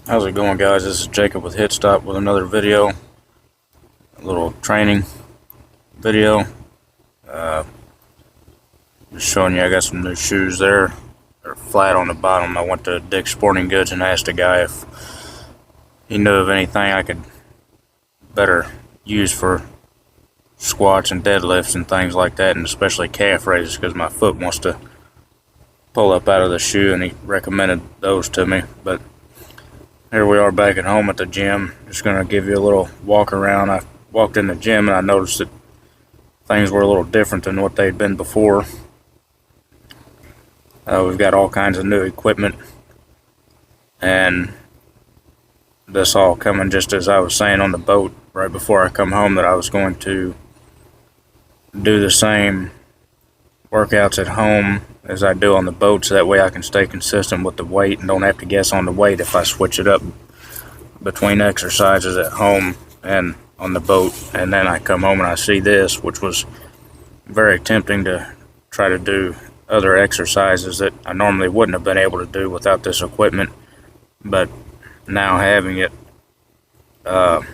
How's it going, guys? This is Jacob with H.I.T with another video, a little training video. Just showing you I got some new shoes there. They're flat on the bottom. I went to Dick's Sporting Goods and asked a guy if he knew of anything I could better use for squats and deadlifts and things like that, and especially calf raises, because my foot wants to pull up out of the shoe, and he recommended those to me. But here we are back at home at the gym. Just going to give you a little walk around. I walked in the gym and I noticed that things were a little different than what they'd been before. We've got all kinds of new equipment, and this all coming just as I was saying on the boat right before I come home, that I was going to do the same workouts at home as I do on the boat, so that way I can stay consistent with the weight and don't have to guess on the weight if I switch it up between exercises at home and on the boat. And then I come home and I see this, which was very tempting to try to do other exercises that I normally wouldn't have been able to do without this equipment. But now having it, it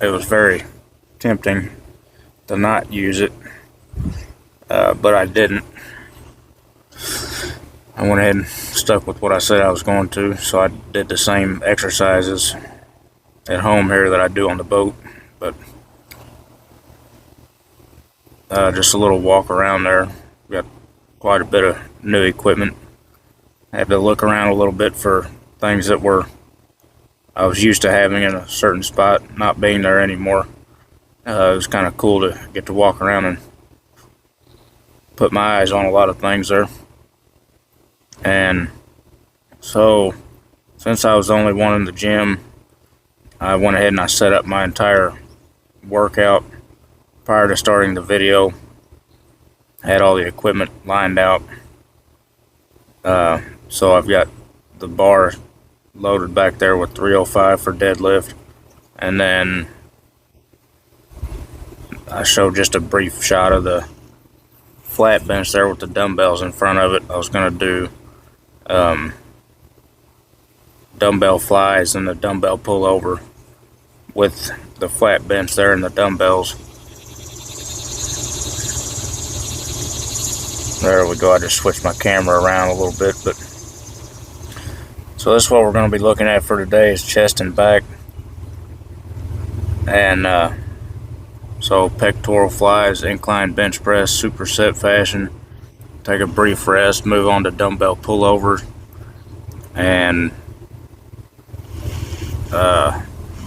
was very tempting to not use it, but I didn't. I went ahead and stuck with what I said I was going to, so I did the same exercises at home here that I do on the boat. But just a little walk around there. Got quite a bit of new equipment. I had to look around a little bit for things that I was used to having in a certain spot not being there anymore. It was kind of cool to get to walk around and put my eyes on a lot of things there. And so, since I was the only one in the gym, I went ahead and I set up my entire workout prior to starting the video. I had all the equipment lined out. So I've got the bar loaded back there with 305 for deadlift, and then I showed just a brief shot of the flat bench there with the dumbbells in front of it. I was going to do dumbbell flies and the dumbbell pullover with the flat bench there and the dumbbells. There we go. I just switched my camera around a little bit. But so this is what we're going to be looking at for today, is chest and back. And so pectoral flies, incline bench press, superset fashion. Take a brief rest, move on to dumbbell pullover, and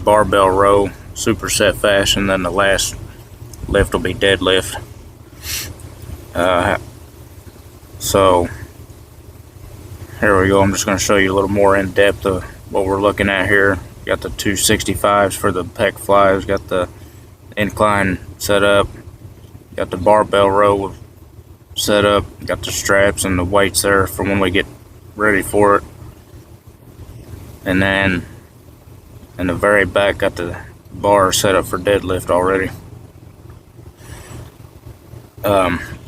barbell row, superset fashion. Then the last lift will be deadlift. So here we go. I'm just going to show you a little more in depth of what we're looking at here. Got the 265s for the pec flies. Got the incline set up. Got the barbell row set up. Got the straps and the weights there for when we get ready for it. And then in the very back, got the bar set up for deadlift already.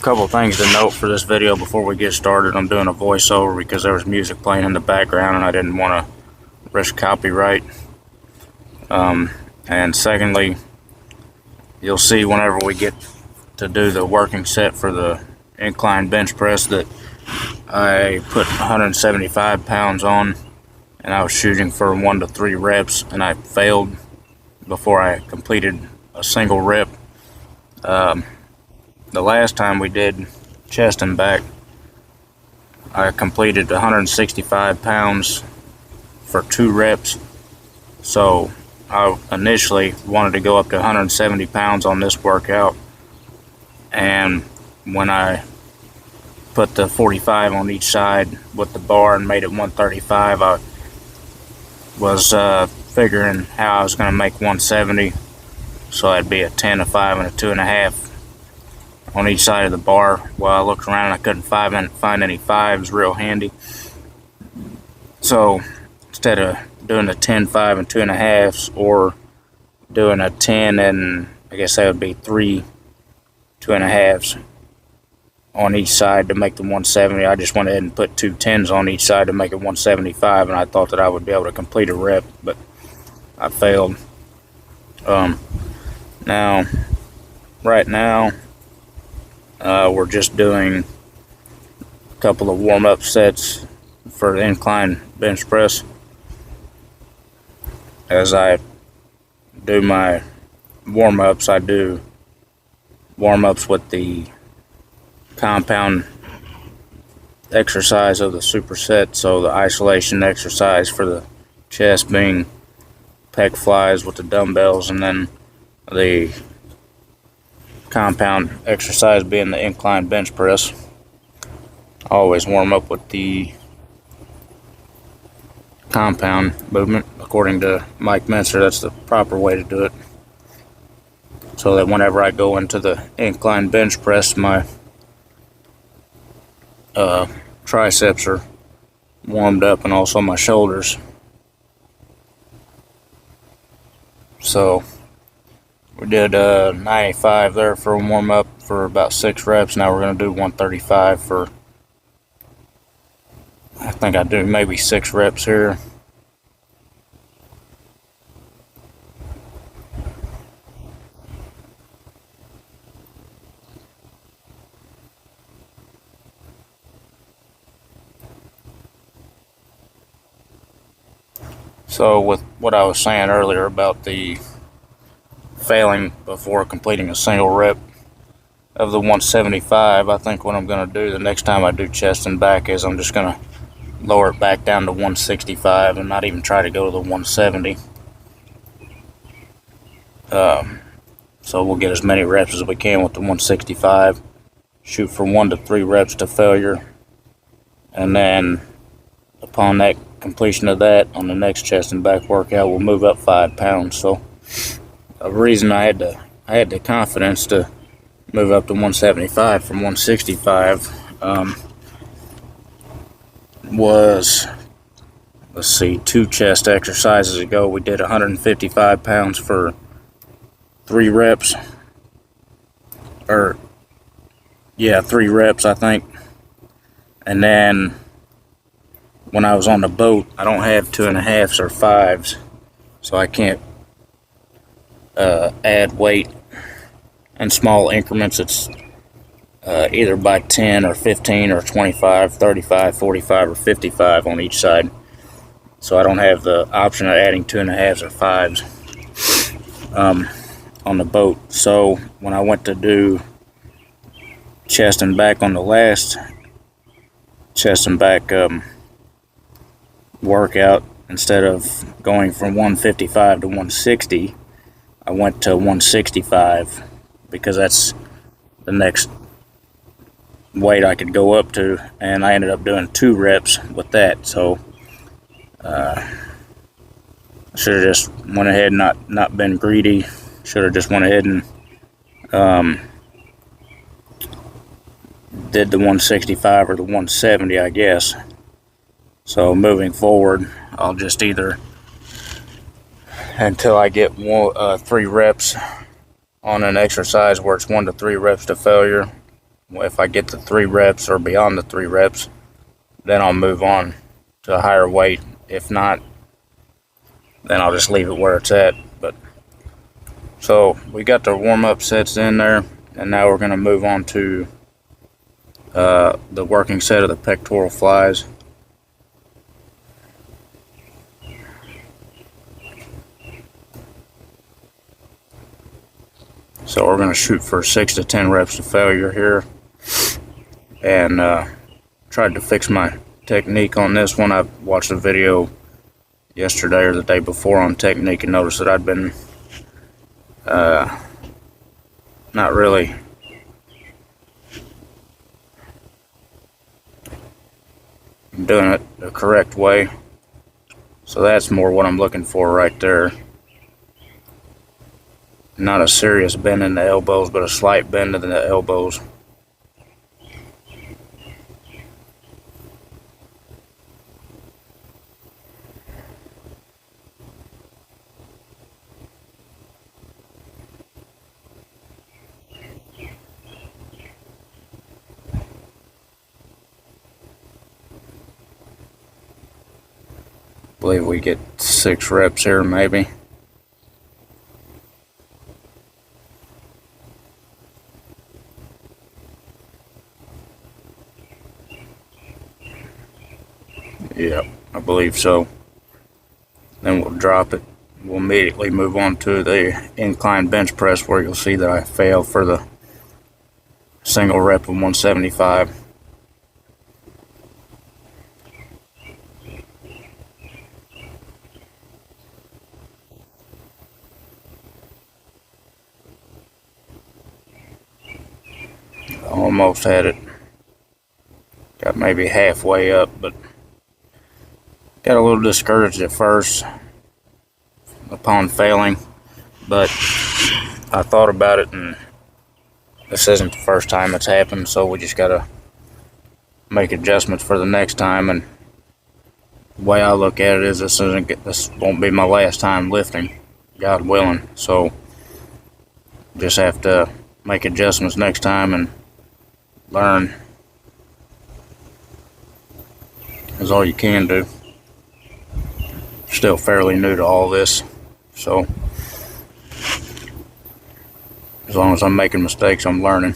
Couple things to note for this video before we get started. I'm doing a voiceover because there was music playing in the background and I didn't want to risk copyright. And secondly, you'll see whenever we get to do the working set for the incline bench press that I put 175 pounds on, and I was shooting for 1 to 3 reps, and I failed before I completed a single rep. The last time we did chest and back, I completed 165 pounds for 2 reps. So I initially wanted to go up to 170 pounds on this workout, and when I put the 45 on each side with the bar and made it 135, I was figuring how I was going to make 170. So that'd be a 10, a 5, and a 2.5 on each side of the bar. Well, I looked around and I couldn't find any 5s real handy. So instead of doing a 10, 5, and 2.5s, or doing a 10 and I guess that would be 3 2.5s, on each side to make the 170. I just went ahead and put 2 10s on each side to make it 175, and I thought that I would be able to complete a rep, but I failed. Now, right now, we're just doing a couple of warm-up sets for the incline bench press. As I do my warm-ups, I do warm-ups with the compound exercise of the superset, so the isolation exercise for the chest being pec flies with the dumbbells, and then the compound exercise being the incline bench press. I always warm up with the compound movement. According to Mike Menser, that's the proper way to do it, so that whenever I go into the incline bench press, my triceps are warmed up, and also my shoulders. So we did 95 there for a warm up for about 6 reps. Now we're going to do 135 for, I think I do maybe 6 reps here. So with what I was saying earlier about the failing before completing a single rep of the 175, I think what I'm going to do the next time I do chest and back is I'm just going to lower it back down to 165 and not even try to go to the 170. So we'll get as many reps as we can with the 165, shoot for 1 to 3 reps to failure, and then upon that completion of that, on the next chest and back workout, we'll move up 5 pounds. So a reason I had the confidence to move up to 175 from 165 was, let's see, 2 chest exercises ago we did 155 pounds for 3 reps, or yeah, 3 reps I think. And then when I was on the boat, I don't have 2.5s or 5s, so I can't add weight in small increments. It's either by 10 or 15 or 25, 35, 45, or 55 on each side. So I don't have the option of adding 2.5s or 5s on the boat. So when I went to do chest and back on the last chest and back workout, instead of going from 155 to 160, I went to 165 because that's the next weight I could go up to, and I ended up doing 2 reps with that. So I should have just went ahead and not been greedy. Should have just went ahead and did the 165 or the 170, I guess. So moving forward, I'll just either, until I get 3 reps on an exercise where it's 1 to 3 reps to failure, if I get to 3 reps or beyond the 3 reps, then I'll move on to a higher weight. If not, then I'll just leave it where it's at. But so we got the warm-up sets in there, and now we're going to move on to the working set of the pectoral flies. So we're going to shoot for 6 to 10 reps to failure here, and tried to fix my technique on this one. I watched a video yesterday or the day before on technique and noticed that I'd been not really doing it the correct way. So that's more what I'm looking for right there. Not a serious bend in the elbows, but a slight bend in the elbows. believe we get 6 reps here, maybe. Yeah, I believe so. Then we'll drop it. We'll immediately move on to the incline bench press, where you'll see that I failed for the single rep of 175. Almost had it. Got maybe halfway up, but got a little discouraged at first upon failing. But I thought about it, and this isn't the first time it's happened, so we just gotta make adjustments for the next time. And the way I look at it is this won't be my last time lifting, God willing. So just have to make adjustments next time and learn is all you can do. Still fairly new to all this, so as long as I'm making mistakes, I'm learning.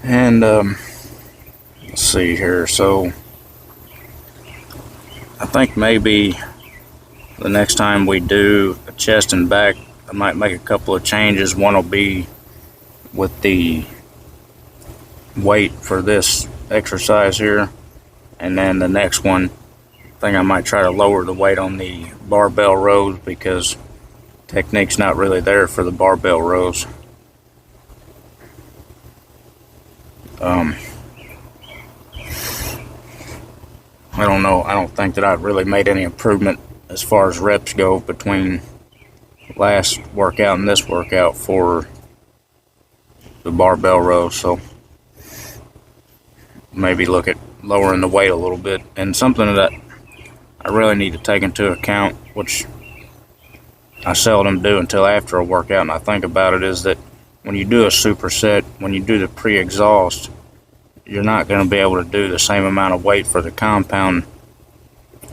And let's see here. So I think maybe the next time we do a chest and back, I might make a couple of changes. One will be with the weight for this exercise here, and then the next one, I think I might try to lower the weight on the barbell rows, because technique's not really there for the barbell rows. I don't know. I don't think that I've really made any improvement as far as reps go between last workout and this workout for the barbell rows, so maybe look at lowering the weight a little bit. And something that I really need to take into account, which I seldom do until after a workout and I think about it, is that when you do a superset, when you do the pre-exhaust, you're not going to be able to do the same amount of weight for the compound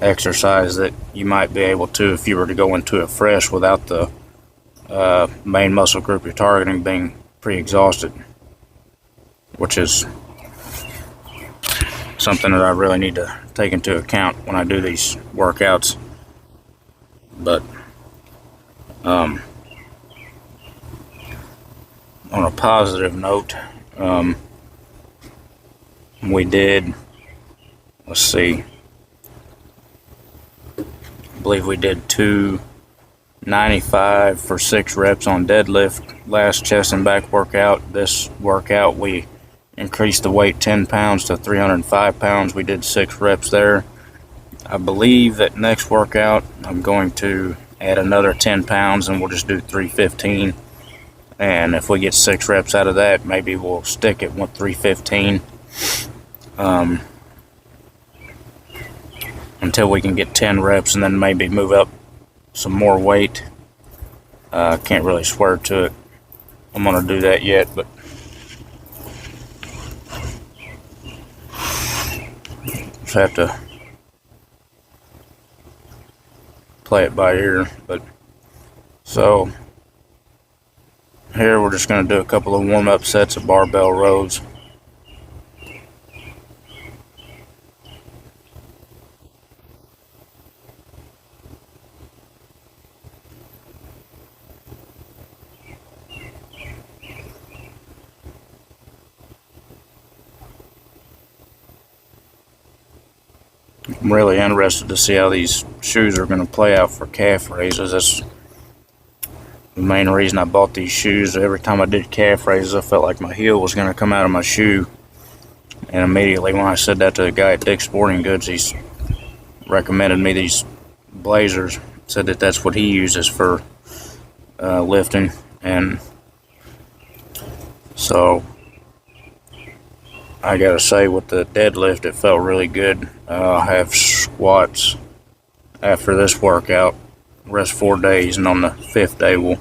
exercise that you might be able to if you were to go into it fresh without the main muscle group you're targeting being pre-exhausted, which is something that I really need to take into account when I do these workouts. But on a positive note, we did, let's see, I believe we did 295 for 6 reps on deadlift last chest and back workout. This workout we increased the weight 10 pounds to 305 pounds. We did 6 reps there. I believe that next workout I'm going to add another 10 pounds and we'll just do 315. And if we get 6 reps out of that, maybe we'll stick it with 315 until we can get 10 reps, and then maybe move up some more weight. Can't really swear to it. I'm going to do that yet, but just have to play it by ear. But so here we're just going to do a couple of warm-up sets of barbell rows. I'm really interested to see how these shoes are going to play out for calf raises. That's the main reason I bought these shoes. Every time I did calf raises, I felt like my heel was going to come out of my shoe. And immediately when I said that to the guy at Dick's Sporting Goods, he's recommended me these blazers. Said that that's what he uses for lifting. And so I gotta say, with the deadlift, it felt really good. I have squats after this workout, rest 4 days, and on the 5th day we'll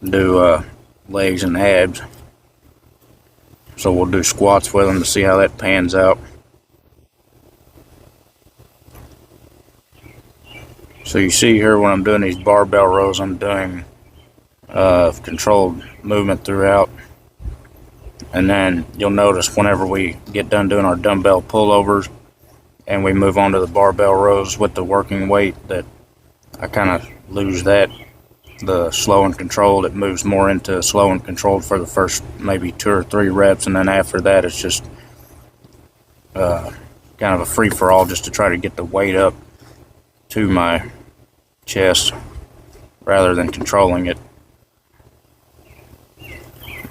do legs and abs. So we'll do squats with them to see how that pans out. So you see here when I'm doing these barbell rows, I'm doing controlled movement throughout. And then you'll notice whenever we get done doing our dumbbell pullovers and we move on to the barbell rows with the working weight, that I kind of lose that. The slow and controlled, it moves more into slow and controlled for the first maybe 2 or 3 reps, and then after that it's just kind of a free-for-all, just to try to get the weight up to my chest rather than controlling it.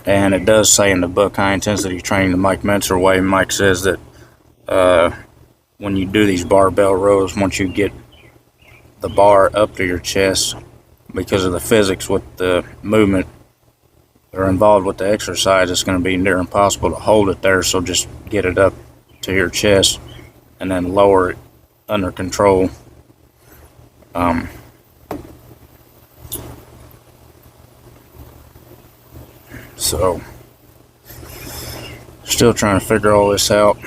And it does say in the book, High Intensity Training the Mike Mentzer Way, Mike says that when you do these barbell rows, once you get the bar up to your chest, because of the physics with the movement that are involved with the exercise, it's going to be near impossible to hold it there. So just get it up to your chest and then lower it under control. So still trying to figure all this out.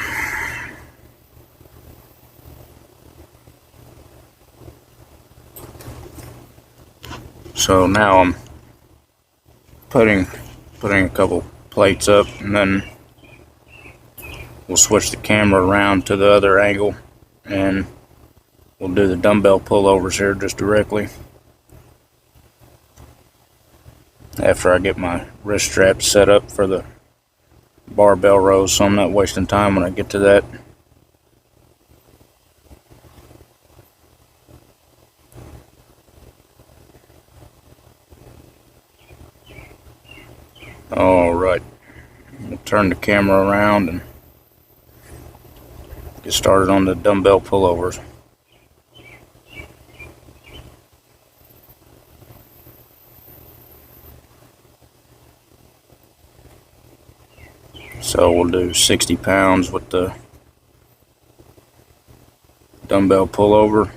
So now I'm putting a couple plates up, and then we'll switch the camera around to the other angle, and we'll do the dumbbell pullovers here just directly after I get my wrist straps set up for the barbell rows, so I'm not wasting time when I get to that. Alright, we'll turn the camera around and get started on the dumbbell pullovers. So we'll do 60 pounds with the dumbbell pullover.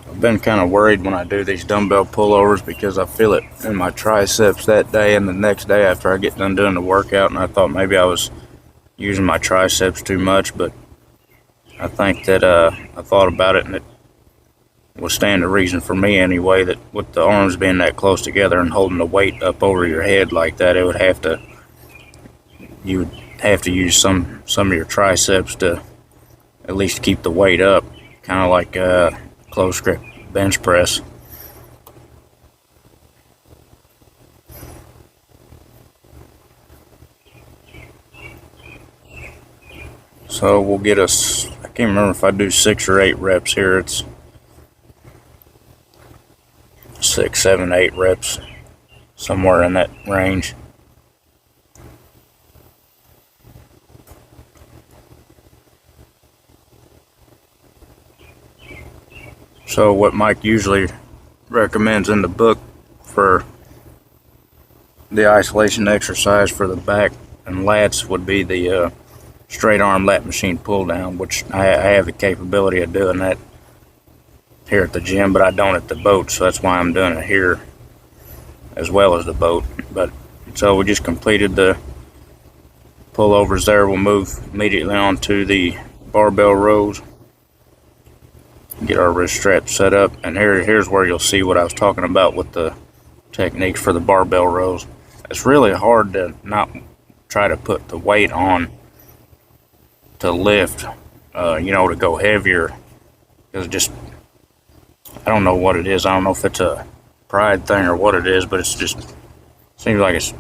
I've been kind of worried when I do these dumbbell pullovers because I feel it in my triceps that day and the next day after I get done doing the workout, and I thought maybe I was using my triceps too much, but I think that I thought about it, and it was standing to reason for me anyway, that with the arms being that close together and holding the weight up over your head like that, you would have to use some of your triceps to at least keep the weight up, kind of like close grip bench press. So we'll get us, I can't remember if I do 6 or 8 reps here. It's 6, 7, 8 reps, somewhere in that range. So what Mike usually recommends in the book for the isolation exercise for the back and lats would be the straight arm lat machine pull down, which I have the capability of doing that here at the gym, but I don't at the boat, so that's why I'm doing it here as well as the boat. But so we just completed the pullovers there. We'll move immediately on to the barbell rows, get our wrist straps set up, and here's where you'll see what I was talking about with the techniques for the barbell rows. It's really hard to not try to put the weight on to lift, to go heavier, because just, I don't know what it is. I don't know if it's a pride thing or what it is, but it's just seems like it's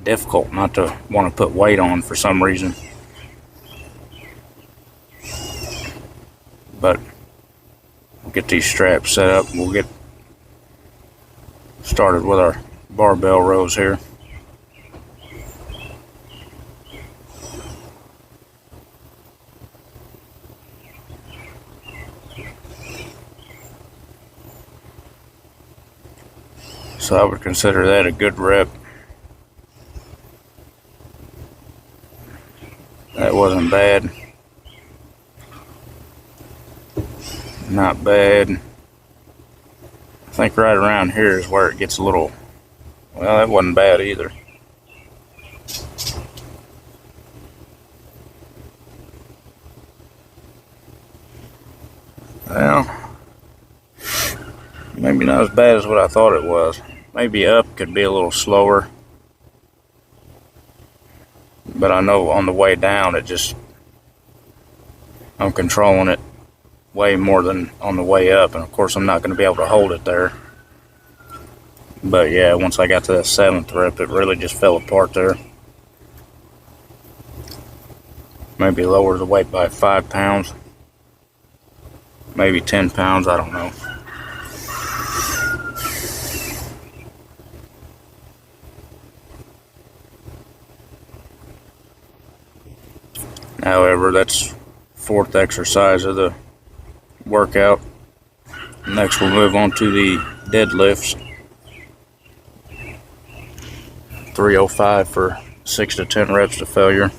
difficult not to want to put weight on for some reason. But we'll get these straps set up. We'll get started with our barbell rows here. So I would consider that a good rep. That wasn't bad. Not bad. I think right around here is where it gets a little, well, that wasn't bad either. Well, maybe not as bad as what I thought it was. Maybe up could be a little slower. But I know on the way down, I'm controlling it way more than on the way up. And of course, I'm not going to be able to hold it there. But yeah, once I got to that 7th rep, it really just fell apart there. Maybe lower the weight by 5 pounds. Maybe 10 pounds, I don't know. However, that's 4th exercise of the workout. Next, we'll move on to the deadlifts. 305 for 6 to 10 reps to failure.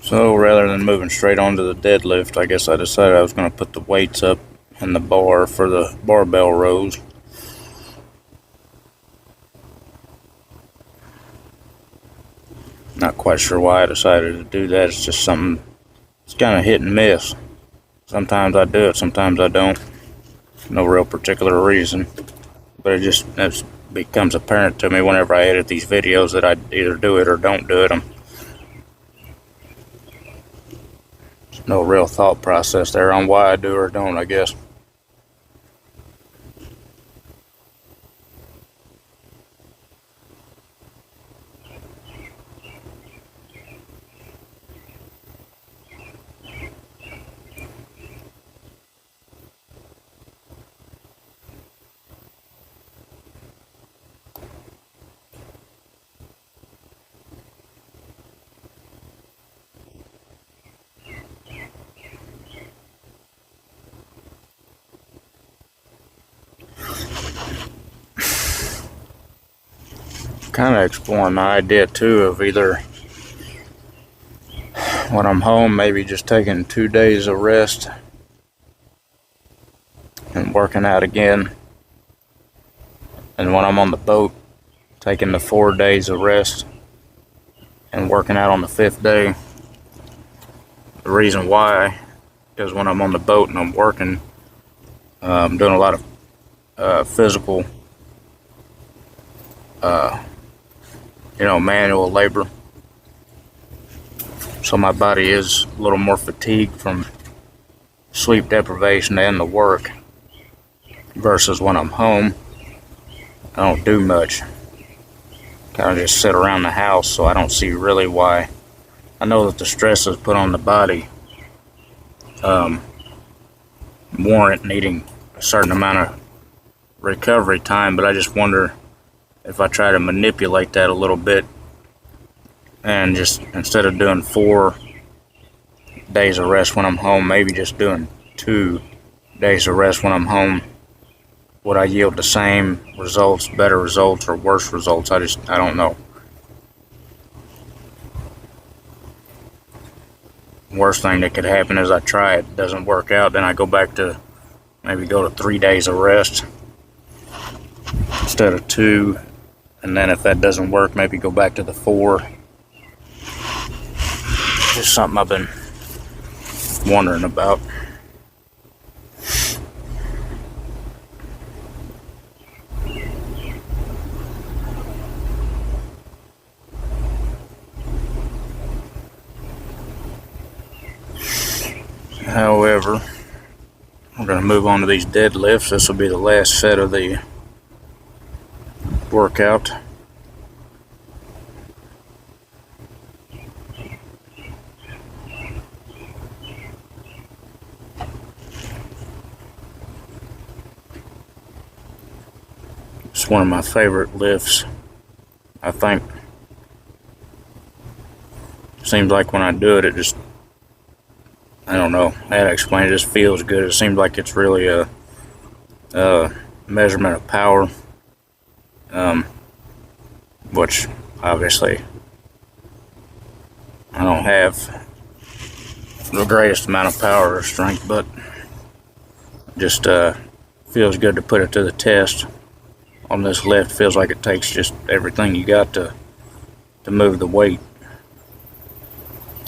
So rather than moving straight onto the deadlift, I guess I decided I was going to put the weights up in the bar for the barbell rows. Not quite sure why I decided to do that. It's just something, it's kind of hit and miss. Sometimes I do it, sometimes I don't. No real particular reason. But it becomes apparent to me whenever I edit these videos that I either do it or don't do it. No real thought process there on why I do or don't, I guess. Kind of exploring the idea too of either when I'm home, maybe just taking 2 days of rest and working out again, and when I'm on the boat, taking the 4 days of rest and working out on the 5th day. The reason why, because when I'm on the boat and I'm working, I'm doing a lot of physical, manual labor. So my body is a little more fatigued from sleep deprivation and the work, versus when I'm home, I don't do much. Kind of just sit around the house, so I don't see really why. I know that the stresses put on the body warrant needing a certain amount of recovery time, but I just wonder if I try to manipulate that a little bit and just, instead of doing 4 days of rest when I'm home, maybe just doing 2 days of rest when I'm home, would I yield the same results, better results, or worse results? I don't know. Worst thing that could happen is I try it, doesn't work out, then I go back to maybe go to 3 days of rest instead of 2, and then if that doesn't work, maybe go back to the 4. Just something I've been wondering about. However, we're going to move on to these deadlifts. This will be the last set of the workout. It's one of my favorite lifts. I think seems like when I do it, it just, I don't know how to explain it. It just feels good. It seems like it's really a measurement of power, which obviously I don't have the greatest amount of power or strength, but just feels good to put it to the test. On this lift, feels like it takes just everything you got to move the weight.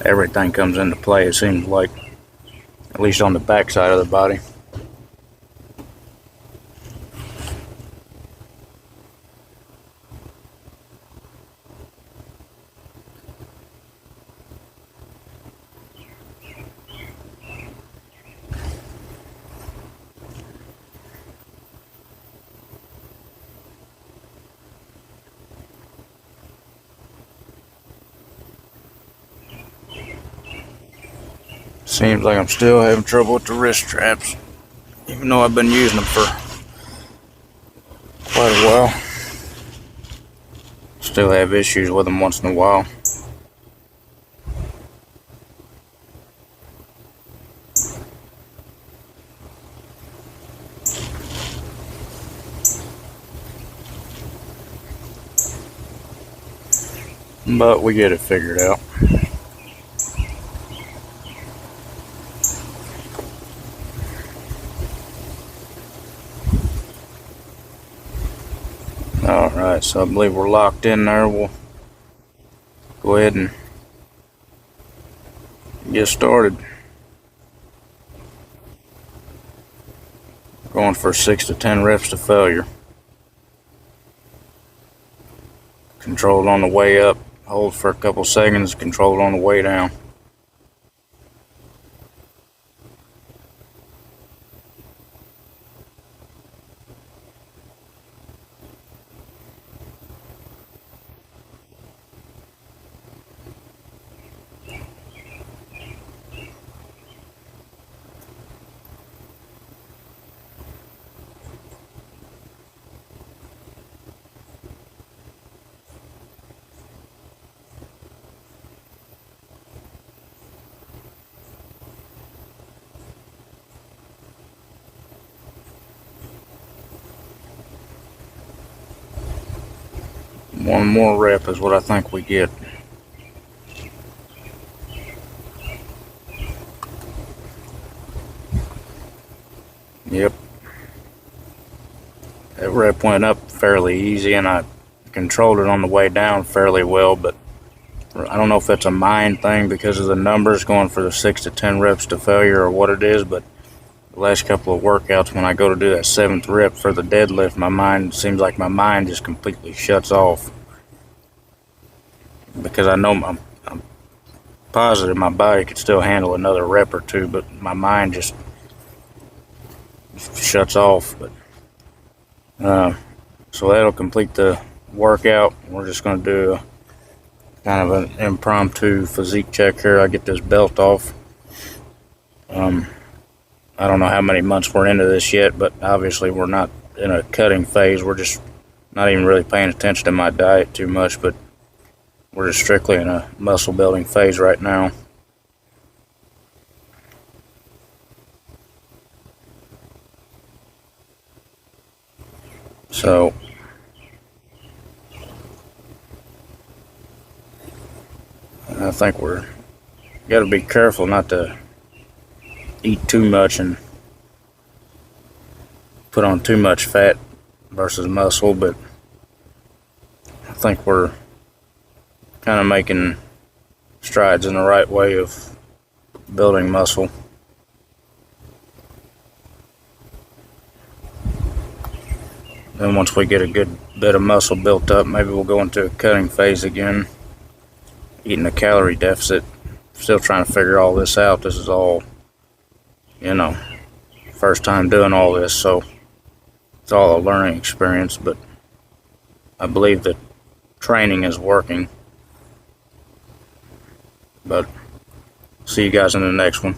Everything comes into play, it seems like, at least on the back side of the body. Seems like I'm still having trouble with the wrist straps, even though I've been using them for quite a while. Still have issues with them once in a while. But we get it figured out. Alright, so I believe we're locked in there. We'll go ahead and get started. Going for 6 to 10 reps to failure. Controlled on the way up. Hold for a couple seconds. Controlled on the way down. One more rep is what I think we get. Yep. That rep went up fairly easy, and I controlled it on the way down fairly well, but I don't know if that's a mind thing because of the numbers going for the 6 to 10 reps to failure or what it is, but the last couple of workouts, when I go to do that 7th rep for the deadlift, seems like my mind just completely shuts off. Because I know I'm positive my body could still handle another rep or 2, but my mind just shuts off. But so that'll complete the workout. We're just going to do kind of an impromptu physique check here. I get this belt off. I don't know how many months we're into this yet, but obviously we're not in a cutting phase. We're just not even really paying attention to my diet too much, but we're just strictly in a muscle building phase right now. So I think we're got to be careful not to eat too much and put on too much fat versus muscle, but I think we're kind of making strides in the right way of building muscle. Then once we get a good bit of muscle built up, maybe we'll go into a cutting phase again, eating a calorie deficit. Still trying to figure all this out. This is all, first time doing all this, so it's all a learning experience, but I believe that training is working. But see you guys in the next one.